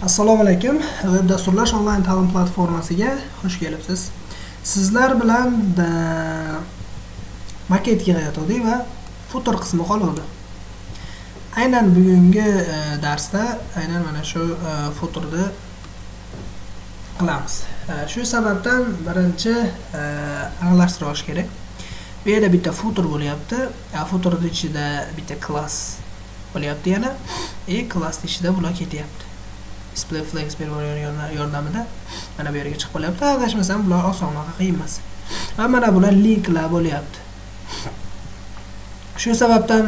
Assalomu alaykum. Web dasturlash onlayn ta'lim platformasiga xush kelibsiz. Sizlar bilan maket yig'ayotgandik va footer qismi qoldi. Aynan bugungi darsda aynan mana shu footerni qilamiz. Shu sababdan birinchi aniqlashtirish olish kerak. Bu yerda bitta footer bo'lyapti. Footerning ichida bitta class bo'lyapti yana. Class ichida bular ketyapti. Display flex yordamida mana bu yerga chiqib qolyapti. Adashmasam bular osonroq qiyin emas. Va mana bular linklar bo'lyapti. Shu sababdan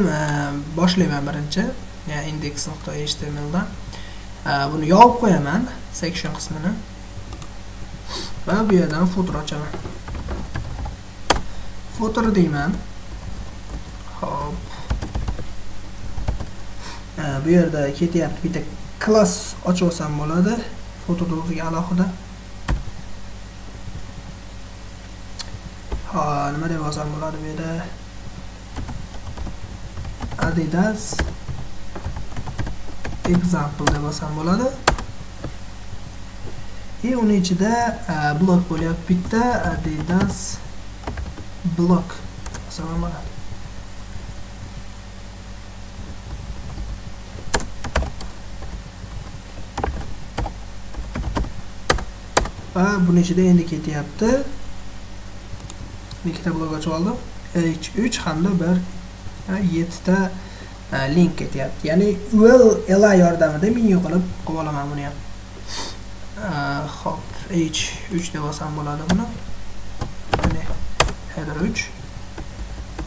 boshlayman birinchi, ya'ni index.html dan. Buni yopib qo'yaman, section qismini. Va bu yerdan footer ochaman. Footer deyman. Hop. Bu yerda ketyapti bitta class ochib olsam bo'ladi. Footer o'ziga alohida. Nima deb yozsam bo'ladi bu yerda? Adidas example deb yozsam bo'ladi. Uni ichida blok bo'lyapti bitta Adidas blok yozsam bo'ladi. Va buni ichida endi ketyapti. Ikkita blok ochib oldim. H3 hamda bir 7 ta link ketyapti. Ya'ni URL yordamida men yo'qolib qilib olaman buni ham. Hop, H3 deb olsam bo'ladi buni. Mana header 3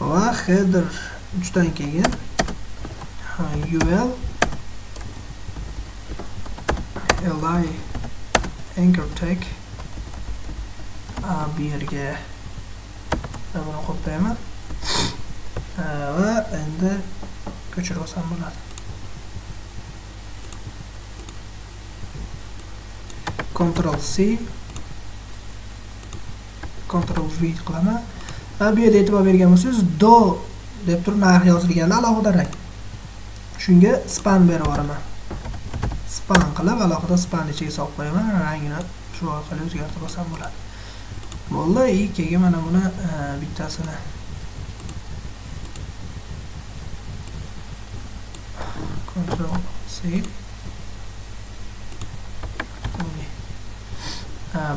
va header 3 dan keyin URL li anchor tag bu yerga buni qo'ymayman. Va endi ko'chirib olsam bo'ladi. Ctrl C Ctrl V qilaman. Va bu yerda e'tibor bergan bo'lsangiz do deb turib narx yozilganda alohida rang. Shunga span berib yuboraman. Span qilib alohida span ichiga solib qo'yaman. Rangini shu orqali o'zgartirib olsam bo'ladi. Bo'ldi, ikkiga mana buni bittasini Ctrl C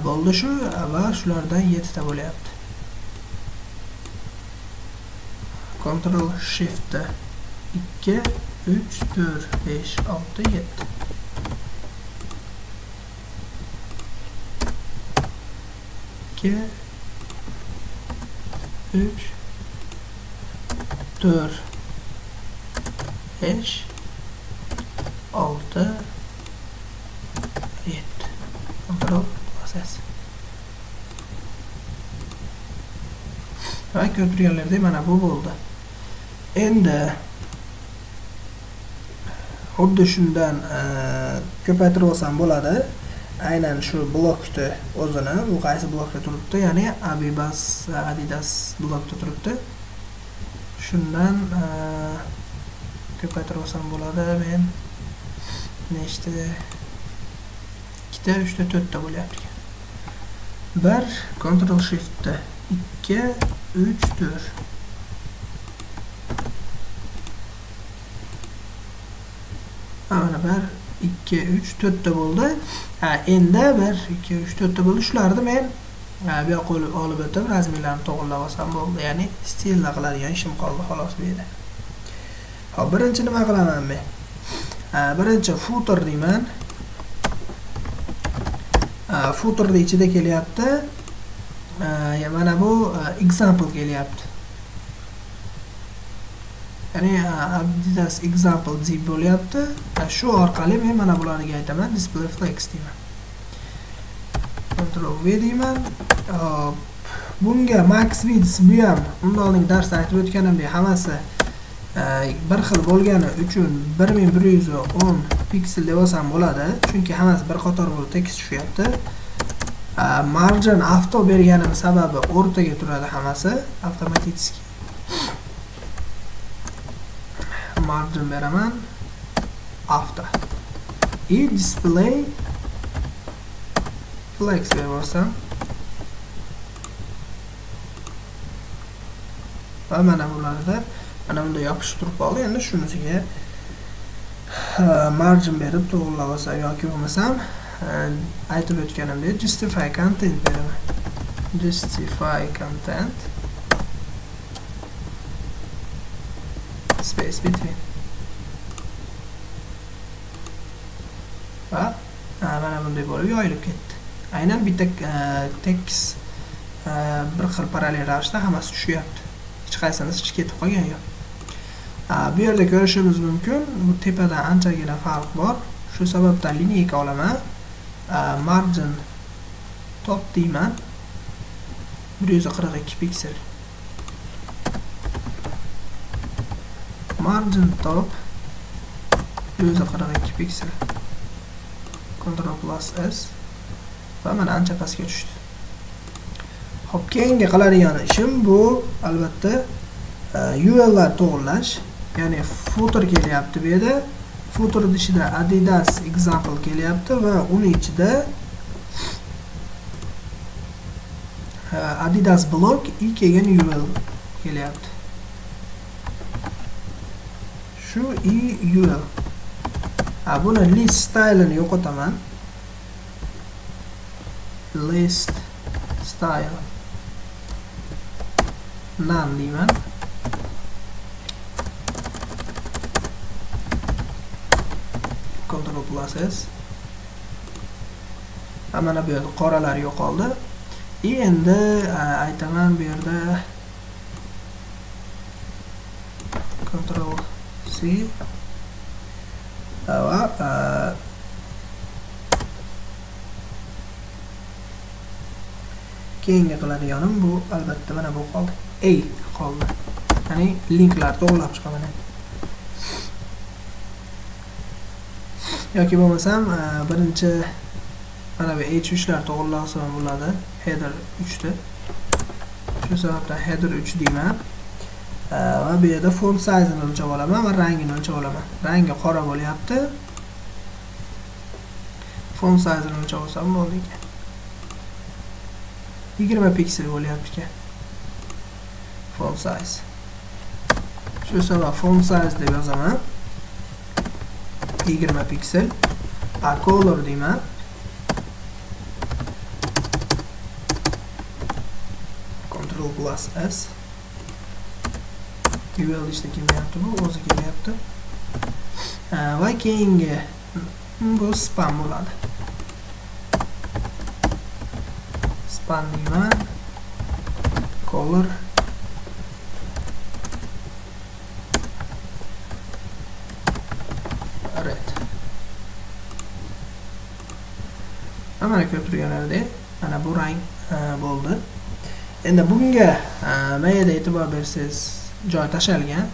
bo'ldi shu va shulardan 7 ta bo'lyapti. Ctrl Shift 2 3 4 5 6 7 2 3 4 5 6 7 Ctrl bosasiz. Va ko'rib turganlaringizdek mana bu bo'ldi. Endi xuddi shundan ko'paytirib olsam bo'ladi. Aynan shu blokni o'zini, u qaysi blokda turibdi, ya'ni Adidas blokda turibdi. Shundan ko'paytirib olsam bo'ladi. Men nechta 2 ta 3 ta 4 ta bo'lyapti. 1 Ctrl Shift 2 3 4 mana 1 2 3 4 ta bo'ldi. Endi 1 2 3 4 ta bo'ldi. Shularni men bu yoqqa olib o'tib razmerlarni to'g'rilab olsam bo'ldi. Ya'ni stilda qiladigan ishim qoldi xolos bu yerda. Hop, birinchi nima qilaman men? Birinchi footer deyman. Footerning ichida kelyapti. Mana bu example kelyapti. Ya'ni Adidas example zip bo'lyapti. Shu orqali men mana bularga aytaman, display flex deyman. Ctrl V deyman. Bunga max width bu ham undan oldingi darsda aytib o'tganimdek hammasi bir xil bo'lgani uchun 1110 piksel deb olsam bo'ladi. Chunki hammasi bir qator bo'lib tekst tushyapti. Margin auto berganim sababi o'rtaga turadi hammasi, avtomatik. Margin beraman, auto. display flex ga borsam va mana bularda mana bunda yopishib turib qoldi. Endi shunisiga margin berib to'g'rilab olsam yoki bo'lmasam aytib o'tganimdek justify content beraman. Justify content space between va mana bunday bo'lib yoyilib ketdi. Aynan bitta tekst bir xil parallel ravishda hammasi tushyapti. Hech qaysinisi ichga ketib qolgani yo'q. Bu yerda ko'rishimiz mumkin, bu tepada anchagina farq bor. Shu sababdan lineyka olaman. Margin top deyman. 142 piksel. Margin top 142 piksel. Ctrl plus S va mana ancha pastga tushdi. Xo'p, keyingi qiladigan ishim bu albatta URLlar to'g'irlash. Ya'ni footer kelyapti bu yerda. Footer ichida Adidas example kelyapti va uni ichida Adidas blog kelgan URL kelyapti. Shu URL. Buni list style'ini yo'qotaman. List style none deyman. Ctrl plus S. Mana bu yerda qoralar yo'qoldi. Endi aytaman bu yerda Ctrl C va keyingi qiladiganim bu albatta mana bu qoldi. Qoldi. Ya'ni linklar to'g'rilab chiqaman. Yoki bo'lmasam birinchi mana bu h3lar to'g'rilansam bo'ladi. Header 3 da. Shu sababdan header 3 deyman. Va bu yerda font size ni o'lchab olaman va rangini o'lchab olaman. Rangi qora bo'lyapti. Font size ni o'lchab olsam bo'ldi ekan. 20 piksel bo'lyapti ekan. Font size. Shu sabab font size deb yozaman. 20 piksel. Color deyman. Ctrl plus S. URL ishda kelmayapti, bu o'zi kelyapti. Va keyingi bu spam bo'ladi. Spam deyman. Color red. Mana ko'rib turganlaridek, mana bu rang bo'ldi. Endi bunga mayda e'tibor bersangiz joy tashalgan.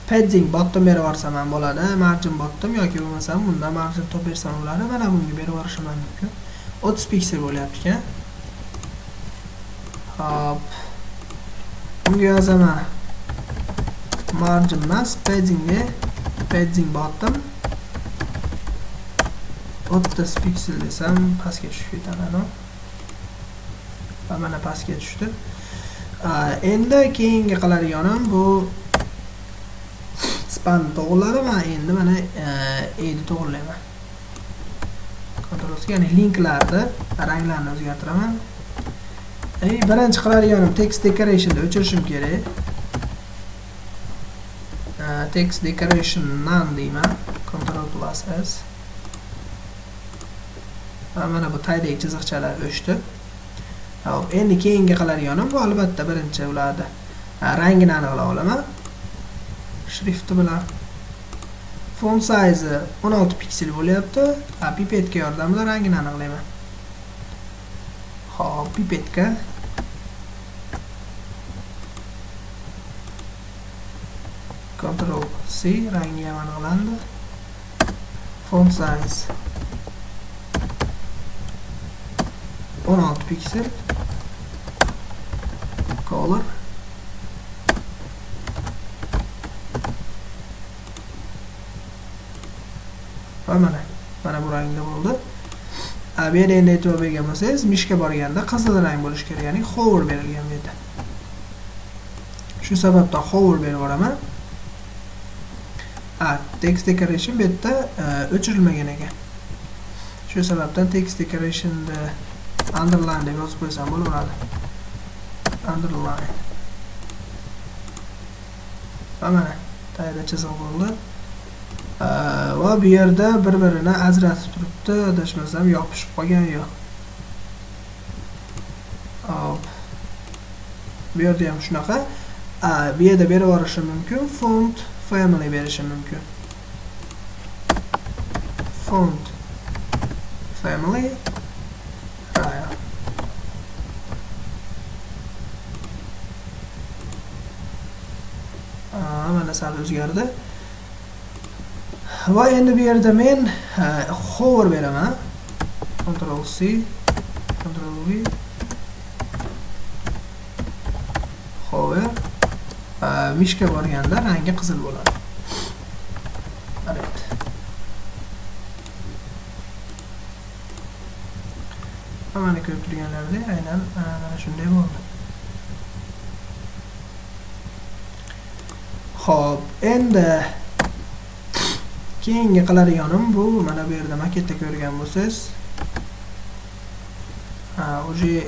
Padding bottom berib yuborsam ham bo'ladi, margin bottom yoki bo'lmasam bunda margin top bersam bo'ladi. Mana bunga berib yuborishim mumkin. 30 piksel bo'lyapti ekan. Hop. Bunga yozaman margin emas, padding bottom 30 piksel desam pastga tushib ketadi. Va mana pastga tushdi. Endi keyingi qiladiganim bu span to'g'riladim. Endi mana edi to'g'rilayman. Ctrl C, ya'ni linklarni ranglarini o'zgartiraman. Birinchi qiladiganim text decoration'ni o'chirishim kerak. Text decoration none deyman. Ctrl plus S. Va mana bu taydagi chiziqchalar o'chdi. Hop, endi keyingi qiladiganim bu albatta birinchi ularni rangini aniqlab olaman. Shrifti bilan. Font size 16 piksel bo'lyapti. Pipetka yordamida rangini aniqlayman. Hop, pipetka. Ctrl C, rangi ham aniqlandi. Font size 16 piksel. Color va mana mana bu rangda bo'ldi. Bu yerda endi e'tibor bergan bo'lsangiz, mishga borganda qizil rang bo'lishi kerak, ya'ni hover berilgan bu yerda. Shu sababdan hover berib yuboraman. Text decoration bu yerda o'chirilmagan ekan. Shu sababdan text decorationni underline deb yozib qo'ysam bo'laveradi. Underline. Mana tayyorda chiziq bo'ldi. Va bu yerda bir-birini ajratib turibdi, adashmasam yopishib qolgan yo'q. Hop. Bu yerda ham shunaqa. Bu yerda berib yuborishim mumkin, font family berishim mumkin. Font family mana sal o'zgardi. Va endi bu yerda men hover beraman. Ctrl C, Ctrl V. Hover. Mishga borganda rangi qizil bo'ladi. Right. Mana ko'rib turganlaringizdek, aynan mana shunday bo'ldi. Xo'p, endi keyingi qiladiganim bu, mana bu yerda maketda ko'rgan bo'lsangiz, уже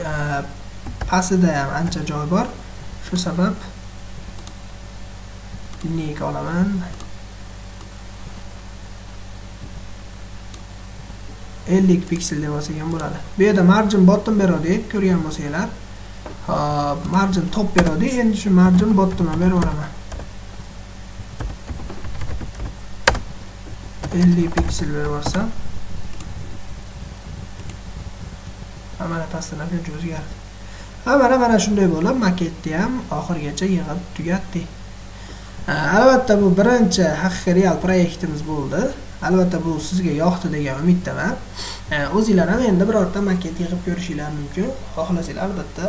pastida ham ancha joy bor. Shu sabab lineyka olaman. 50 piksel deb olsak ham bo'ladi. Bu yerda margin bottom berdik, ko'rgan bo'lsanglar. Hop, margin top berdik. Endi shu margin bottomni berib yuboraman. 50 piksel berib yuborsam, mana pastdan ham o'zgardi. Mana shunday bo'lib, maketni ham oxirigacha yig'ib tugatdik. Albatta bu birinchi haqiqiy real proyektimiz bo'ldi. Albatta bu sizga yoqdi degan umiddaman. O'zingizlar ham endi birorta maket yig'ib ko'rishinglar mumkin. Xohlasanglar albatta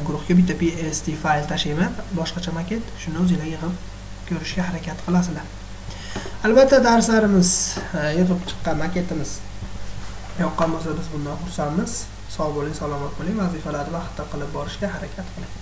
guruhga bitta PSD fayl tashlayman, boshqacha maket, shuni o'zingizlar yig'ib ko'rishga harakat qilasizlar. Albatta darslarimiz, yig'ib chiqqan maketimiz yoqqan bo'lsa biz bundan xursandmiz. Sog' bo'ling, salomat bo'ling, vazifalarni vaqtida qilib borishga harakat qiling.